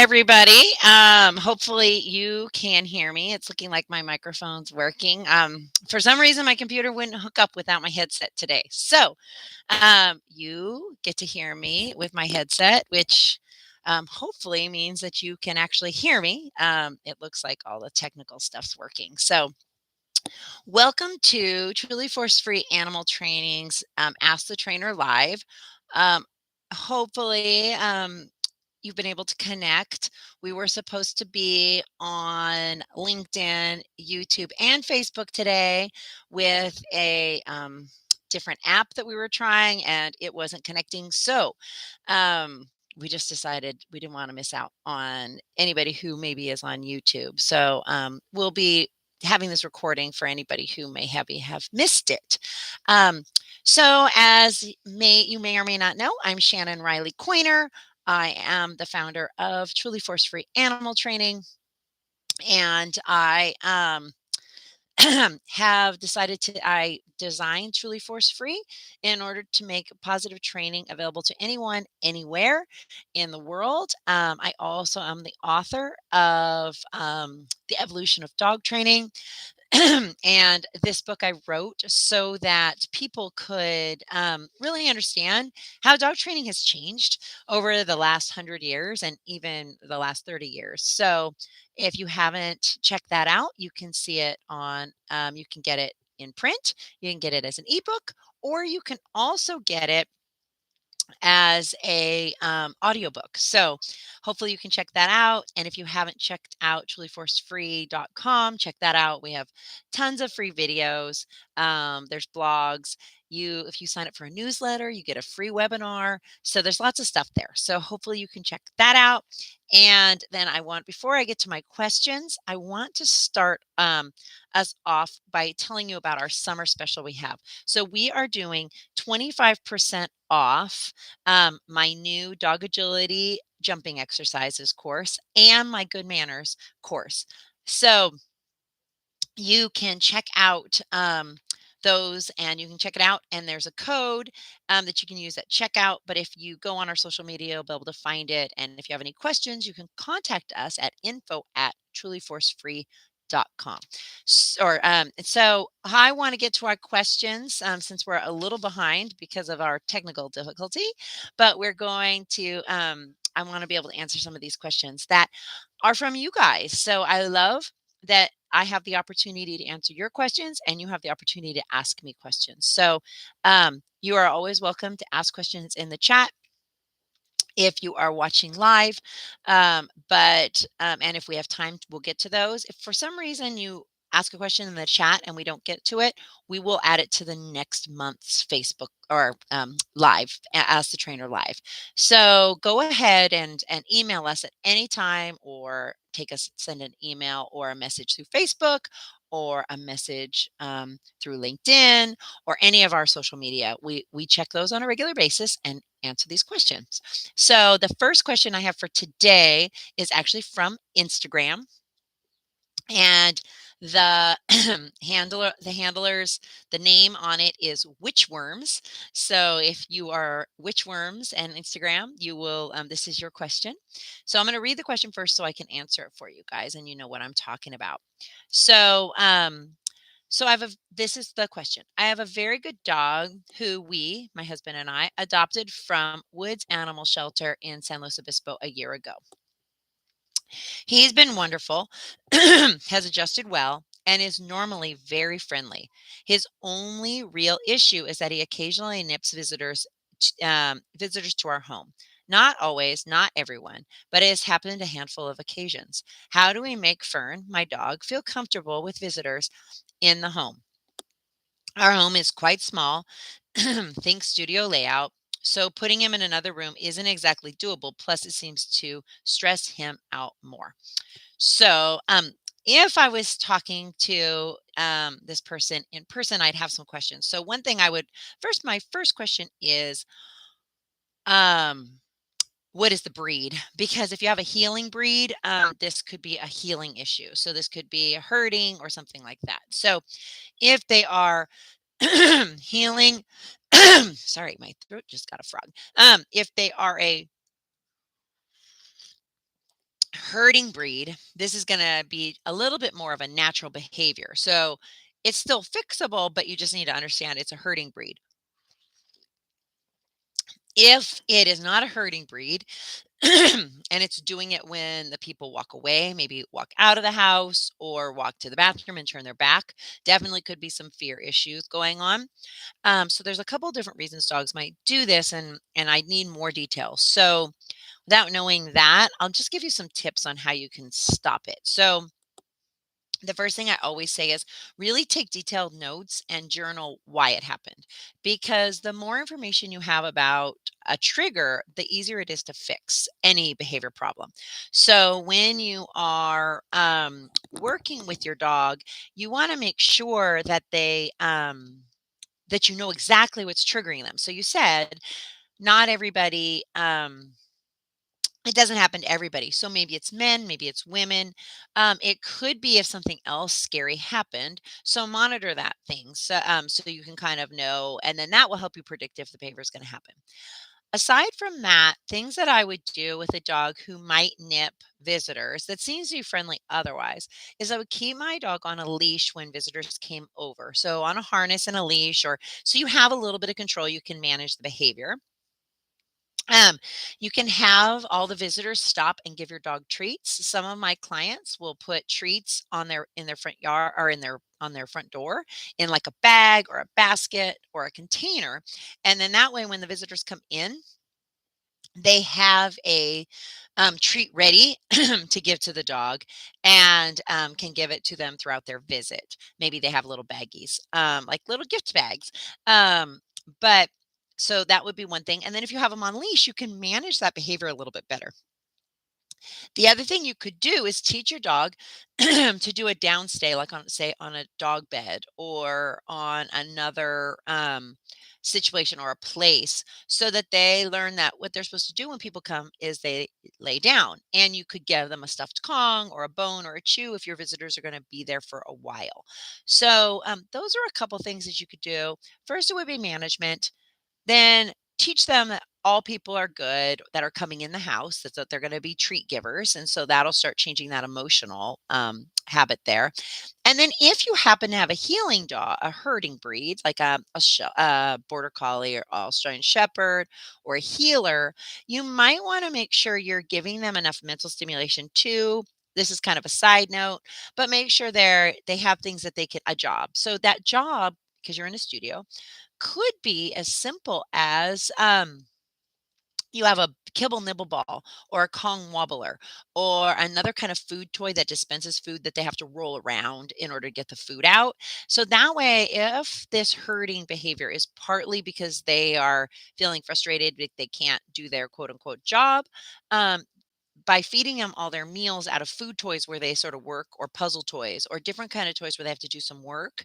everybody. Hopefully you can hear me. It's looking like my microphone's working. For some reason, my computer wouldn't hook up without my headset today. So you get to hear me with my headset, which hopefully means that you can actually hear me. It looks like all the technical stuff's working. So welcome to Truly Force Free Animal Training's Ask the Trainer Live. Um, hopefully, you've been able to connect. We were supposed to be on LinkedIn, YouTube, and Facebook today with a different app that we were trying, and it wasn't connecting. So we just decided we didn't want to miss out on anybody who maybe is on YouTube. So we'll be having this recording for anybody who have missed it. Um, so as you may or may not know, I'm Shannon Riley-Coyner. I am the founder of Truly Force Free Animal Training, and I have decided I designed Truly Force Free in order to make positive training available to anyone, anywhere in the world. I also am the author of The Evolution of Dog Training. And this book I wrote so that people could really understand how dog training has changed over the last 100 years and even the last 30 years. So if you haven't checked that out, you can see it you can get it in print, you can get it as an ebook, or you can also get it as a audiobook. So hopefully you can check that out. And if you haven't checked out trulyforcefree.com, check that out. We have tons of free videos. There's blogs. If you sign up for a newsletter, you get a free webinar. So there's lots of stuff there. So hopefully you can check that out. And then before I get to my questions, I want to start us off by telling you about our summer special we have. So we are doing 25% off my new dog agility jumping exercises course and my good manners course. So you can check out those, and you can check it out, and there's a code that you can use at checkout. But if you go on our social media, you'll be able to find it. And if you have any questions, you can contact us at info@trulyforcefree.com. So I want to get to our questions since we're a little behind because of our technical difficulty, but we're going to I want to be able to answer some of these questions that are from you guys. So I love that I have the opportunity to answer your questions, and you have the opportunity to ask me questions. So you are always welcome to ask questions in the chat if you are watching live. And if we have time, we'll get to those. If for some reason you ask a question in the chat and we don't get to it, we will add it to the next month's Facebook or live, Ask the Trainer live. So go ahead and email us at any time, or send an email or a message through Facebook, or a message through LinkedIn, or any of our social media. We check those on a regular basis and answer these questions. So the first question I have for today is actually from Instagram, and the the name on it is Witchworms. So if you are Witchworms and Instagram, you will this is your question. So I'm going to read the question first so I can answer it for you guys, and you know what I'm talking about. So this is the question. I have a very good dog who my husband and I, adopted from Woods Animal Shelter in San Luis Obispo a year ago. He's been wonderful, has adjusted well, and is normally very friendly. His only real issue is that he occasionally nips visitors to our home. Not always, not everyone, but it has happened a handful of occasions. How do we make Fern, my dog, feel comfortable with visitors in the home? Our home is quite small, think studio layout, so putting him in another room isn't exactly doable. Plus, it seems to stress him out more. So, if I was talking to this person in person, I'd have some questions. So, my first question is, um, what is the breed? Because if you have a healing breed, this could be a healing issue. So, this could be hurting or something like that. So, if they are healing, sorry, my throat just got a frog. If they are Herding breed, this is going to be a little bit more of a natural behavior. So it's still fixable, but you just need to understand it's a herding breed. If it is not a herding breed and it's doing it when the people walk away, maybe walk out of the house or walk to the bathroom and turn their back, definitely could be some fear issues going on. So there's a couple different reasons dogs might do this, and I need more details. So without knowing that, I'll just give you some tips on how you can stop it. So the first thing I always say is really take detailed notes and journal why it happened. Because the more information you have about a trigger, the easier it is to fix any behavior problem. So when you are working with your dog, you want to make sure that that you know exactly what's triggering them. So you said not everybody. It doesn't happen to everybody. So maybe it's men, maybe it's women. It could be if something else scary happened. So monitor that thing so you can kind of know, and then that will help you predict if the behavior is going to happen. Aside from that, things that I would do with a dog who might nip visitors that seems to be friendly otherwise is I would keep my dog on a leash when visitors came over. So on a harness and a leash, or so you have a little bit of control, you can manage the behavior. Um, you can have all the visitors stop and give your dog treats. Some of my clients will put treats on their in their front yard or in their on their front door in like a bag or a basket or a container. And then that way when the visitors come in, they have a treat ready to give to the dog and can give it to them throughout their visit. Maybe they have little baggies, like little gift bags. But so that would be one thing. And then if you have them on leash, you can manage that behavior a little bit better. The other thing you could do is teach your dog to do a downstay, like on, say, on a dog bed or on another situation or a place, so that they learn that what they're supposed to do when people come is they lay down. And you could give them a stuffed Kong or a bone or a chew if your visitors are going to be there for a while. So those are a couple things that you could do. First, it would be management. Then teach them that all people are good that are coming in the house, that they're going to be treat givers. And so that'll start changing that emotional habit there. And then if you happen to have a healing dog, a herding breed, like a border collie or Australian shepherd or a healer, you might want to make sure you're giving them enough mental stimulation too. This is kind of a side note, but make sure they have things that they can a job. So that job, because you're in a studio, could be as simple as you have a kibble nibble ball or a Kong wobbler or another kind of food toy that dispenses food that they have to roll around in order to get the food out. So that way, if this herding behavior is partly because they are feeling frustrated, they can't do their quote unquote job, um, by feeding them all their meals out of food toys where they sort of work, or puzzle toys or different kind of toys where they have to do some work,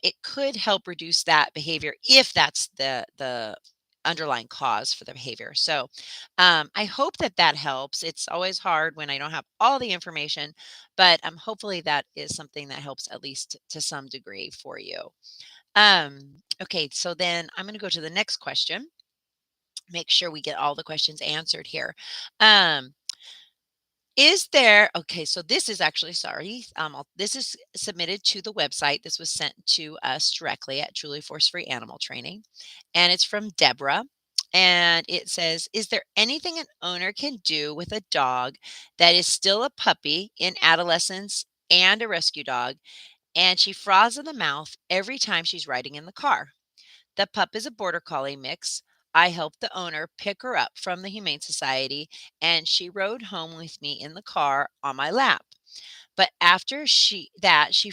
it could help reduce that behavior if that's the underlying cause for the behavior. So I hope that that helps. It's always hard when I don't have all the information, but hopefully that is something that helps at least to some degree for you. Okay, so then I'm going to go to the next question. Make sure we get all the questions answered here. Um, is there okay, so this is actually sorry, this is submitted to the website. This was sent to us directly at Truly Force Free Animal Training, and it's from Deborah. And it says, is there anything an owner can do with a dog that is still a puppy in adolescence and a rescue dog, and she froths in the mouth every time she's riding in the car? The pup is a border collie mix. I helped the owner pick her up from the Humane Society, and she rode home with me in the car on my lap. But after she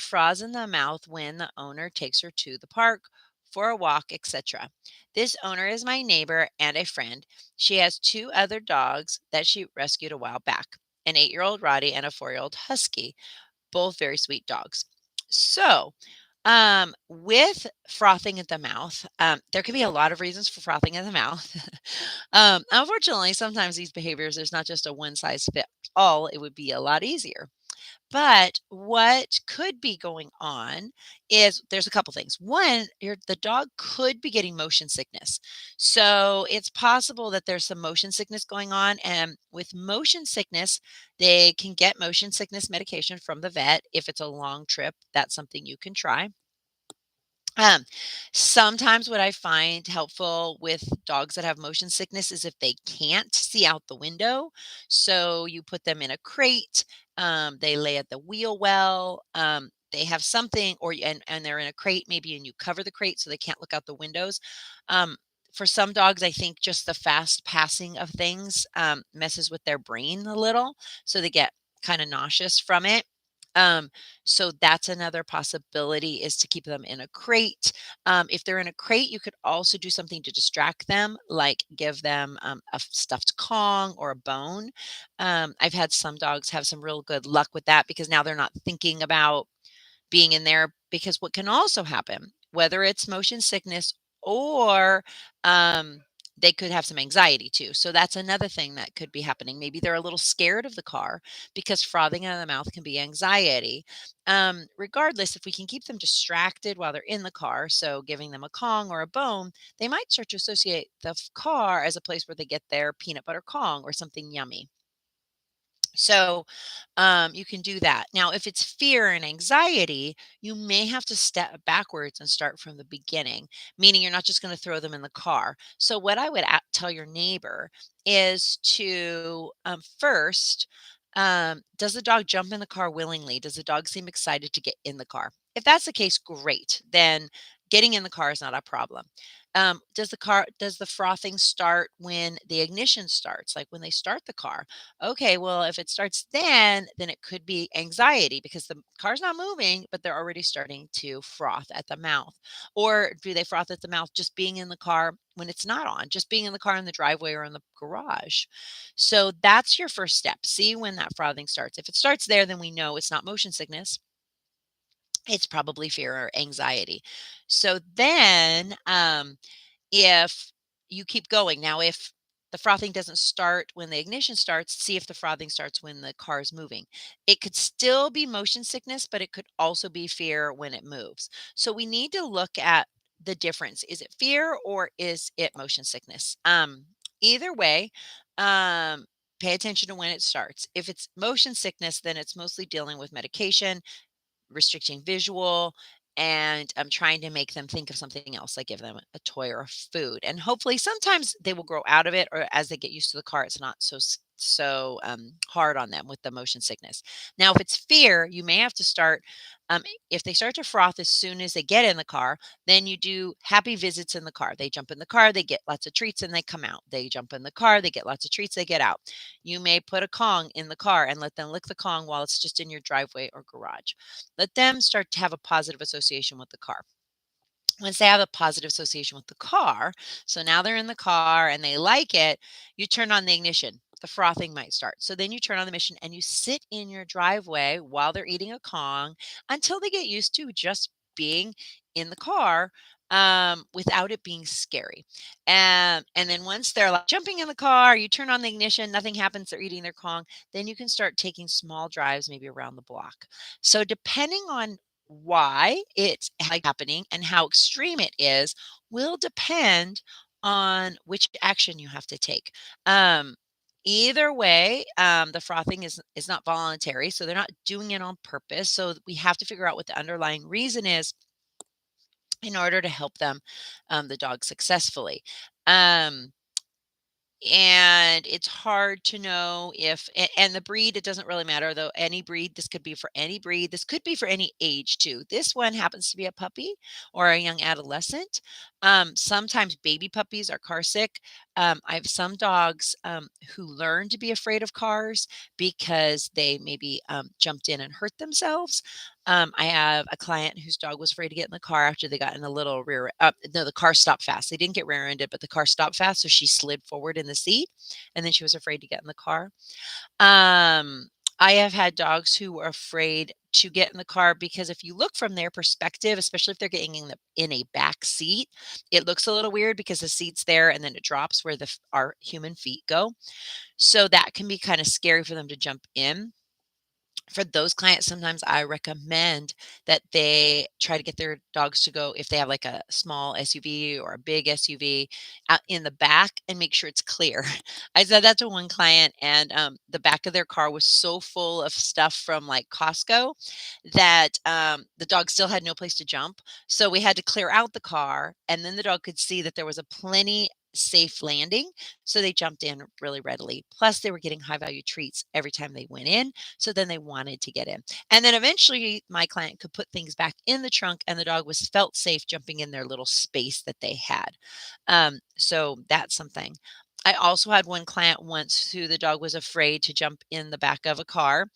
froths in the mouth when the owner takes her to the park for a walk, etc. This owner is my neighbor and a friend. She has two other dogs that she rescued a while back, an 8-year-old Rottie and a 4-year-old Husky, both very sweet dogs. So, with frothing at the mouth, there can be a lot of reasons for frothing at the mouth. Unfortunately, sometimes these behaviors, there's not just a one size fit all. It would be a lot easier. But what could be going on is there's a couple things. One, the dog could be getting motion sickness. So it's possible that there's some motion sickness going on. And with motion sickness, they can get motion sickness medication from the vet. If it's a long trip, that's something you can try. Um, Sometimes what I find helpful with dogs that have motion sickness is if they can't see out the window. So you put them in a crate, they lay at the wheel well, they have something, and they're in a crate maybe, and you cover the crate so they can't look out the windows. Um, for some dogs, I think just the fast passing of things messes with their brain a little, so they get kind of nauseous from it. Um, so that's another possibility is to keep them in a crate. If they're in a crate, you could also do something to distract them, like give them a stuffed Kong or a bone. I've had some dogs have some real good luck with that because now they're not thinking about being in there, because what can also happen, whether it's motion sickness or they could have some anxiety too. So that's another thing that could be happening. Maybe they're a little scared of the car because frothing out of the mouth can be anxiety. Regardless, if we can keep them distracted while they're in the car, so giving them a Kong or a bone, they might start to associate the car as a place where they get their peanut butter Kong or something yummy. So, you can do that. Now, if it's fear and anxiety, you may have to step backwards and start from the beginning, meaning you're not just going to throw them in the car. So, what I would tell your neighbor is to first, does the dog jump in the car willingly? Does the dog seem excited to get in the car? If that's the case, great. Then getting in the car is not a problem. Does the frothing start when the ignition starts, like when they start the car? Okay, well, if it starts then it could be anxiety because the car's not moving, but they're already starting to froth at the mouth. Or do they froth at the mouth just being in the car when it's not on, just being in the car in the driveway or in the garage? So that's your first step. See when that frothing starts. If it starts there, then we know it's not motion sickness. It's probably fear or anxiety. So then, if you keep going. Now, if the frothing doesn't start when the ignition starts, see if the frothing starts when the car is moving. It could still be motion sickness, but it could also be fear when it moves. So we need to look at the difference. Is it fear or is it motion sickness? Either way, um, pay attention to when it starts. If it's motion sickness, then it's mostly dealing with medication, restricting visual, and I'm trying to make them think of something else, like give them a toy or a food. And hopefully sometimes they will grow out of it, or as they get used to the car, it's not so hard on them with the motion sickness. Now, if it's fear, you may have to start. If they start to froth as soon as they get in the car, then you do happy visits in the car. They jump in the car, they get lots of treats, and they come out. They jump in the car, they get lots of treats, they get out. You may put a Kong in the car and let them lick the Kong while it's just in your driveway or garage. Let them start to have a positive association with the car. Once they have a positive association with the car, so now they're in the car and they like it, you turn on the ignition. The frothing might start. So then you turn on the ignition and you sit in your driveway while they're eating a Kong until they get used to just being in the car, without it being scary. And then once they're like jumping in the car, you turn on the ignition, nothing happens, they're eating their Kong. Then you can start taking small drives, maybe around the block. So depending on why it's happening and how extreme it is will depend on which action you have to take. Um, Either way, the frothing is not voluntary, so they're not doing it on purpose. So we have to figure out what the underlying reason is in order to help them, the dog successfully. Um, and it's hard to know if and the breed, it doesn't really matter though. Any breed, this could be for any breed, this could be for any age too. This one happens to be a puppy or a young adolescent. Sometimes baby puppies are car sick. I have some dogs who learn to be afraid of cars because they maybe jumped in and hurt themselves. I have a client whose dog was afraid to get in the car after they got in a little rear. No, the car stopped fast. They didn't get rear-ended, but the car stopped fast, so she slid forward in the seat, and then she was afraid to get in the car. Um, I have had dogs who were afraid to get in the car because if you look from their perspective, especially if they're getting in a back seat, it looks a little weird because the seat's there and then it drops where our human feet go. So that can be kind of scary for them to jump in. For those clients, sometimes I recommend that they try to get their dogs to go if they have like a small SUV or a big SUV out in the back and make sure it's clear. I said that to one client, and the back of their car was so full of stuff from like Costco that the dog still had no place to jump. So we had to clear out the car, and then the dog could see that there was a plenty safe landing. So they jumped in really readily. Plus, they were getting high value treats every time they went in. So then they wanted to get in. And then eventually my client could put things back in the trunk and the dog was felt safe jumping in their little space that they had. So that's something. I also had one client once who the dog was afraid to jump in the back of a car.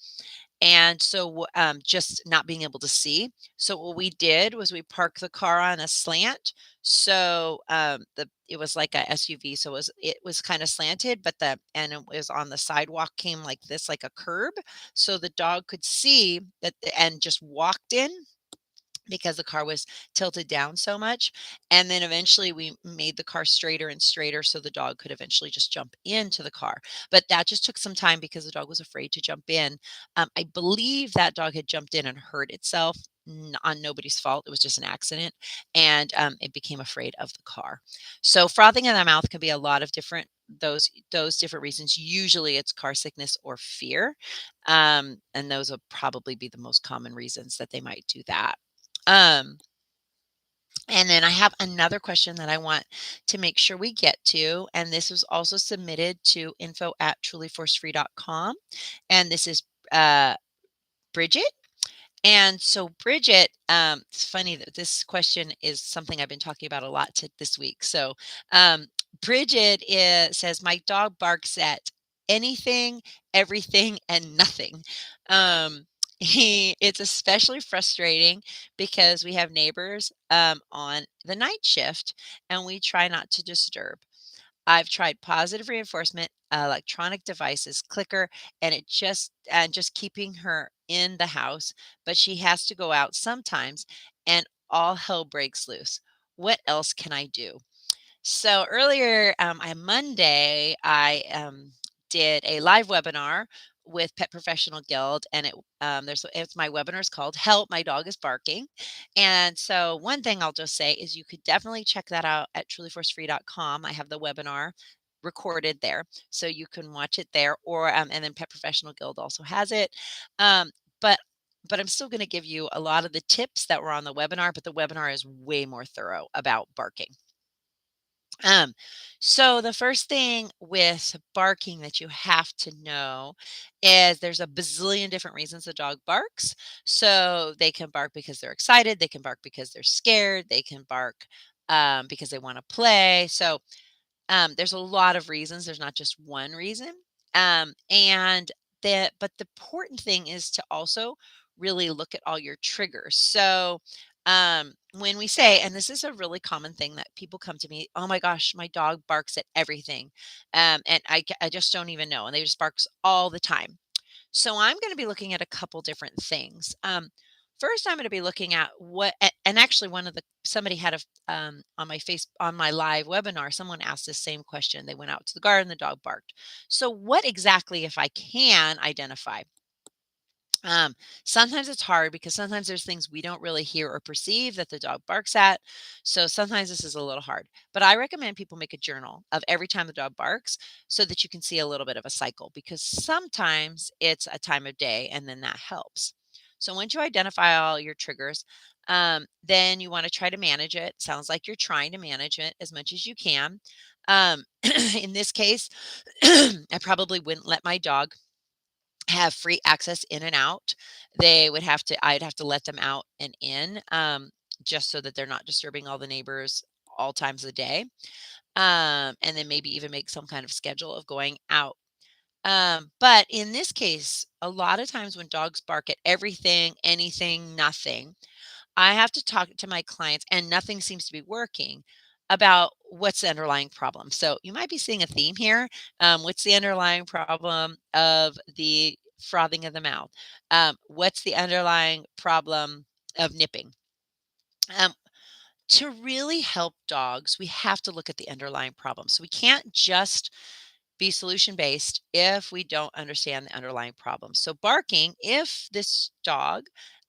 And so, just not being able to see. So what we did was we parked the car on a slant. So, it was like a SUV, so it was kinda slanted, but and it was on the sidewalk, came like this, like a curb, so the dog could see that and just walked in because the car was tilted down so much. And then eventually we made the car straighter and straighter so the dog could eventually just jump into the car. But that just took some time because the dog was afraid to jump in. I believe that dog had jumped in and hurt itself. On nobody's fault. It was just an accident, and it became afraid of the car. So frothing in the mouth can be a lot of different those different reasons. Usually, it's car sickness or fear, and those will probably be the most common reasons that they might do that. Um, and then I have another question that I want to make sure we get to, and this was also submitted to info@trulyforcefree.com, and this is Bridget. And so Bridget, it's funny that this question is something I've been talking about a lot this week. So Bridget says, my dog barks at anything, everything, and nothing. It's especially frustrating because we have neighbors on the night shift and we try not to disturb. I've tried positive reinforcement, electronic devices, clicker, and just keeping her in the house, but she has to go out sometimes and all hell breaks loose. What else can I do? So earlier on Monday, I did a live webinar with Pet Professional Guild, and it's my webinar is called "Help! My Dog is Barking." And so one thing I'll just say is you could definitely check that out at trulyforcefree.com. I have the webinar recorded there, so you can watch it there, or and then Pet Professional Guild also has it. Um, but but I'm still going to give you a lot of the tips that were on the webinar, but the webinar is way more thorough about barking. Um, so the first thing with barking that you have to know is there's a bazillion different reasons the dog barks. So they can bark because they're excited, they can bark because they're scared, they can bark because they want to play. So there's a lot of reasons. There's not just one reason. But the important thing is to also really look at all your triggers. So when we say, and this is a really common thing that people come to me, oh my gosh, my dog barks at everything, and I just don't even know, and they just barks all the time. So I'm going to be looking at a couple different things. First, I'm going to be looking at and actually, somebody had on my live webinar, someone asked the same question. They went out to the garden, the dog barked. So, what exactly, if I can identify? Um, Sometimes it's hard because sometimes there's things we don't really hear or perceive that the dog barks at. So sometimes this is a little hard. But I recommend people make a journal of every time the dog barks so that you can see a little bit of a cycle because sometimes it's a time of day and then that helps. So once you identify all your triggers, then you want to try to manage it. Sounds like you're trying to manage it as much as you can. In this case, I probably wouldn't let my dog have free access in and out. I'd have to let them out and in, just so that they're not disturbing all the neighbors all times of the day. And then maybe even make some kind of schedule of going out. But in this case, a lot of times when dogs bark at everything, anything, nothing, I have to talk to my clients, and nothing seems to be working about what's the underlying problem. So you might be seeing a theme here. What's the underlying problem of the frothing of the mouth? What's the underlying problem of nipping? Um, to really help dogs, we have to look at the underlying problem. So we can't just be solution based if we don't understand the underlying problem. So, barking, if this dog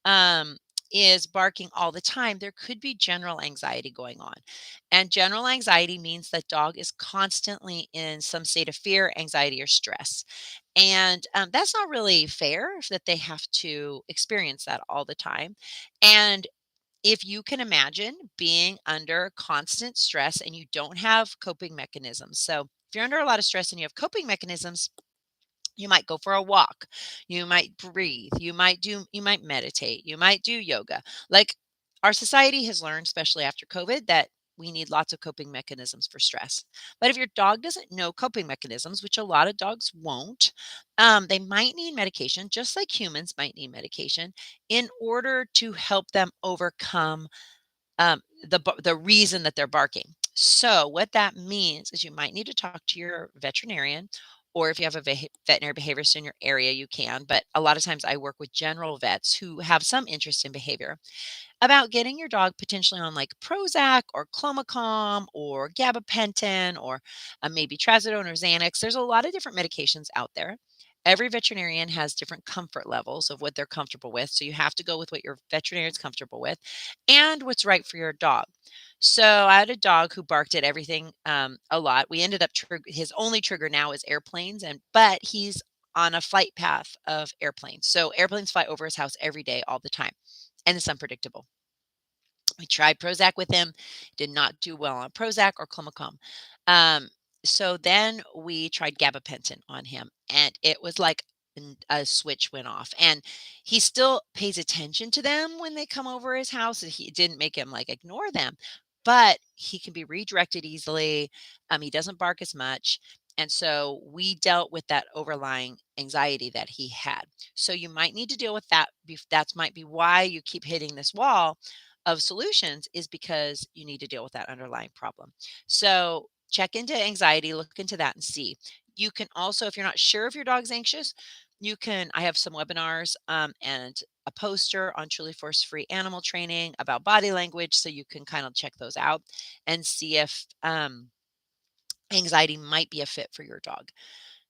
um, is barking all the time, there could be general anxiety going on. And general anxiety means that dog is constantly in some state of fear, anxiety, or stress. And that's not really fair that they have to experience that all the time. And if you can imagine being under constant stress and you don't have coping mechanisms. So, if you're under a lot of stress and you have coping mechanisms, you might go for a walk. You might breathe. You might meditate. You might do yoga. Like our society has learned, especially after COVID, that we need lots of coping mechanisms for stress. But if your dog doesn't know coping mechanisms, which a lot of dogs won't, they might need medication, just like humans might need medication, in order to help them overcome the reason that they're barking. So what that means is you might need to talk to your veterinarian, or if you have a veterinary behaviorist in your area, you can. But a lot of times I work with general vets who have some interest in behavior about getting your dog potentially on like Prozac or Clomicalm or gabapentin or maybe trazodone or Xanax. There's a lot of different medications out there. Every veterinarian has different comfort levels of what they're comfortable with. So you have to go with what your veterinarian is comfortable with and what's right for your dog. So I had a dog who barked at everything a lot. We ended up his only trigger now is airplanes, and but he's on a flight path of airplanes. So airplanes fly over his house every day, all the time, and it's unpredictable. We tried Prozac with him, did not do well on Prozac or Clomicalm. Um, so then we tried gabapentin on him, and it was like a switch went off. And he still pays attention to them when they come over his house. He didn't make him like ignore them, but he can be redirected easily. He doesn't bark as much. And so we dealt with that overlying anxiety that he had. So you might need to deal with that. That might be why you keep hitting this wall of solutions is because you need to deal with that underlying problem. So check into anxiety, look into that and see. You can also, if you're not sure if your dog's anxious, I have some webinars and a poster on truly force free animal training about body language. So you can kind of check those out and see if anxiety might be a fit for your dog.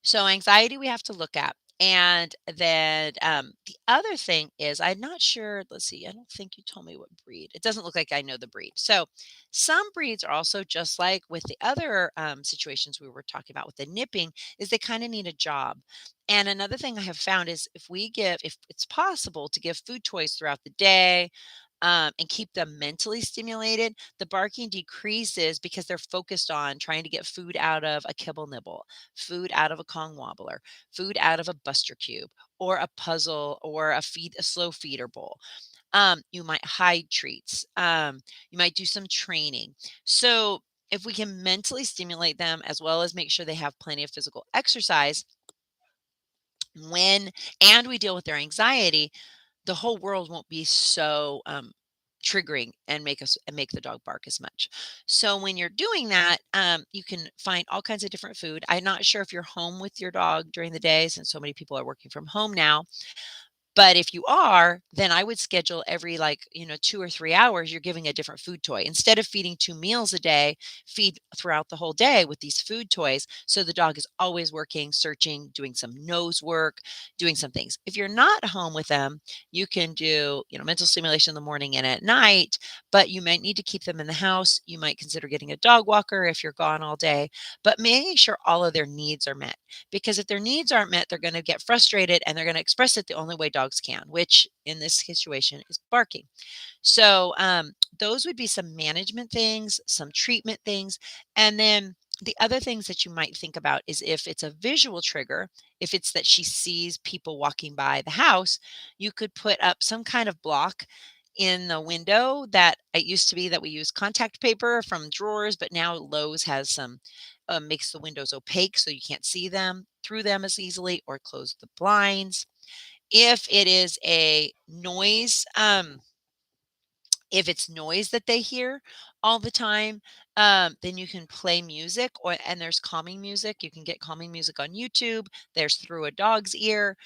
So anxiety we have to look at. And then the other thing is, I'm not sure. Let's see. I don't think you told me what breed. It doesn't look like I know the breed. So some breeds are also just like with the other situations we were talking about with the nipping, is they kind of need a job. And another thing I have found is if it's possible to give food toys throughout the day, and keep them mentally stimulated, the barking decreases because they're focused on trying to get food out of a kibble nibble, food out of a Kong wobbler, food out of a Buster cube, or a puzzle, or a slow feeder bowl. You might hide treats. You might do some training. So if we can mentally stimulate them as well as make sure they have plenty of physical exercise when and we deal with their anxiety, the whole world won't be so triggering and make the dog bark as much. So when you're doing that, you can find all kinds of different food. I'm not sure if you're home with your dog during the day, since so many people are working from home now. But if you are, then I would schedule every 2 or 3 hours, you're giving a different food toy. Instead of feeding 2 meals a day, feed throughout the whole day with these food toys. So the dog is always working, searching, doing some nose work, doing some things. If you're not home with them, you can do, mental stimulation in the morning and at night, but you might need to keep them in the house. You might consider getting a dog walker if you're gone all day, but making sure all of their needs are met. Because if their needs aren't met, they're going to get frustrated and they're going to express it the only way dogs can, which in this situation is barking. So those would be some management things, some treatment things. And then the other things that you might think about is if it's a visual trigger, if it's that she sees people walking by the house, you could put up some kind of block in the window. That it used to be that we use contact paper from drawers, but now Lowe's has some makes the windows opaque so you can't see them through them as easily, or close the blinds. If it is a noise, if it's noise that they hear all the time, then you can play music, and there's calming music. You can get calming music on YouTube. There's Through a Dog's Ear.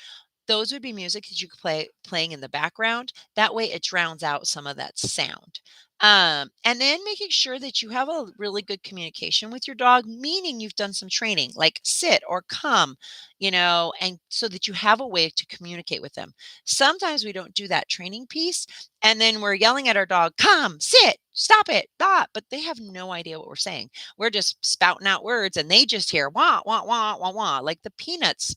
those would be music that you could playing in the background. That way it drowns out some of that sound. And then making sure that you have a really good communication with your dog, meaning you've done some training, like sit or come, and so that you have a way to communicate with them. Sometimes we don't do that training piece, and then we're yelling at our dog, come, sit, stop it, stop. But they have no idea what we're saying. We're just spouting out words and they just hear wah, wah, wah, wah, wah, like the peanuts,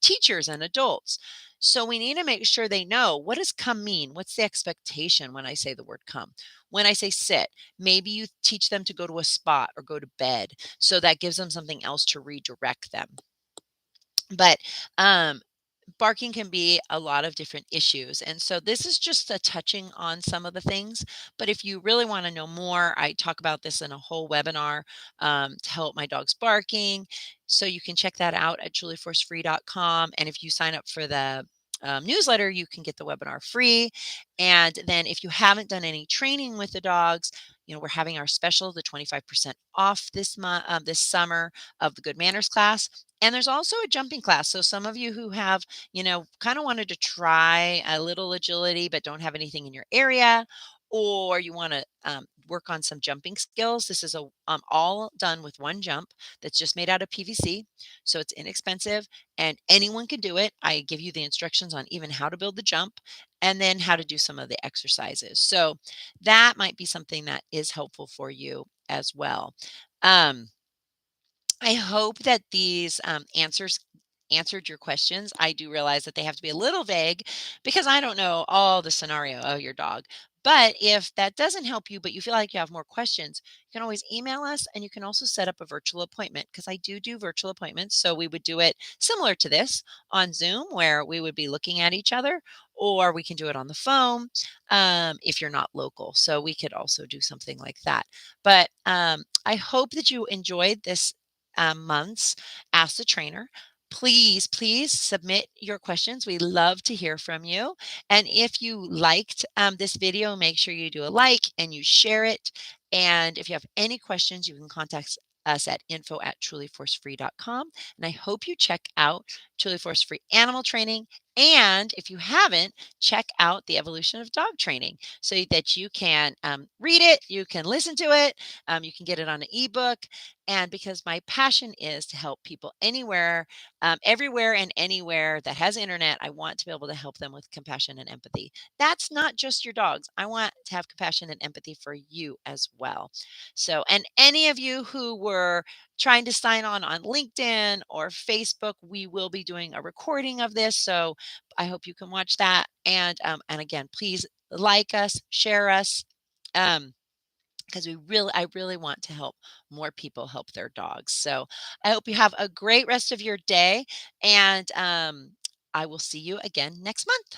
teachers and adults. So we need to make sure they know, what does come mean? What's the expectation when I say the word come? When I say sit, maybe you teach them to go to a spot or go to bed. So that gives them something else to redirect them. But barking can be a lot of different issues. And so this is just a touching on some of the things. But if you really want to know more, I talk about this in a whole webinar, to help my dog's barking. So you can check that out at julieforcefree.com. And if you sign up for the newsletter, you can get the webinar free. And then if you haven't done any training with the dogs, we're having our special, the 25% off this month, this summer, of the Good Manners class. And there's also a jumping class. So some of you who have, kind of wanted to try a little agility but don't have anything in your area, or you want to work on some jumping skills. This is all done with one jump that's just made out of PVC. So it's inexpensive and anyone can do it. I give you the instructions on even how to build the jump and then how to do some of the exercises. So that might be something that is helpful for you as well. Um, I hope that these answers answered your questions. I do realize that they have to be a little vague because I don't know all the scenario of your dog. But if that doesn't help you, but you feel like you have more questions, you can always email us and you can also set up a virtual appointment because I do virtual appointments. So we would do it similar to this on Zoom where we would be looking at each other, or we can do it on the phone if you're not local. So we could also do something like that. But I hope that you enjoyed this month's Ask the Trainer. Please submit your questions. We love to hear from you. And if you liked this video, make sure you do a like and you share it. And if you have any questions, you can contact us at info@trulyforcefree.com. And I hope you check out Truly Force Free Animal Training. And if you haven't, check out the Evolution of Dog Training so that you can read it, you can listen to it, you can get it on an ebook. And because my passion is to help people anywhere, everywhere and anywhere that has internet, I want to be able to help them with compassion and empathy. That's not just your dogs. I want to have compassion and empathy for you as well. So, and any of you who were trying to sign on LinkedIn or Facebook, we will be doing a recording of this. So I hope you can watch that. And again, please like us, share us. Because I really want to help more people help their dogs. So I hope you have a great rest of your day, and I will see you again next month.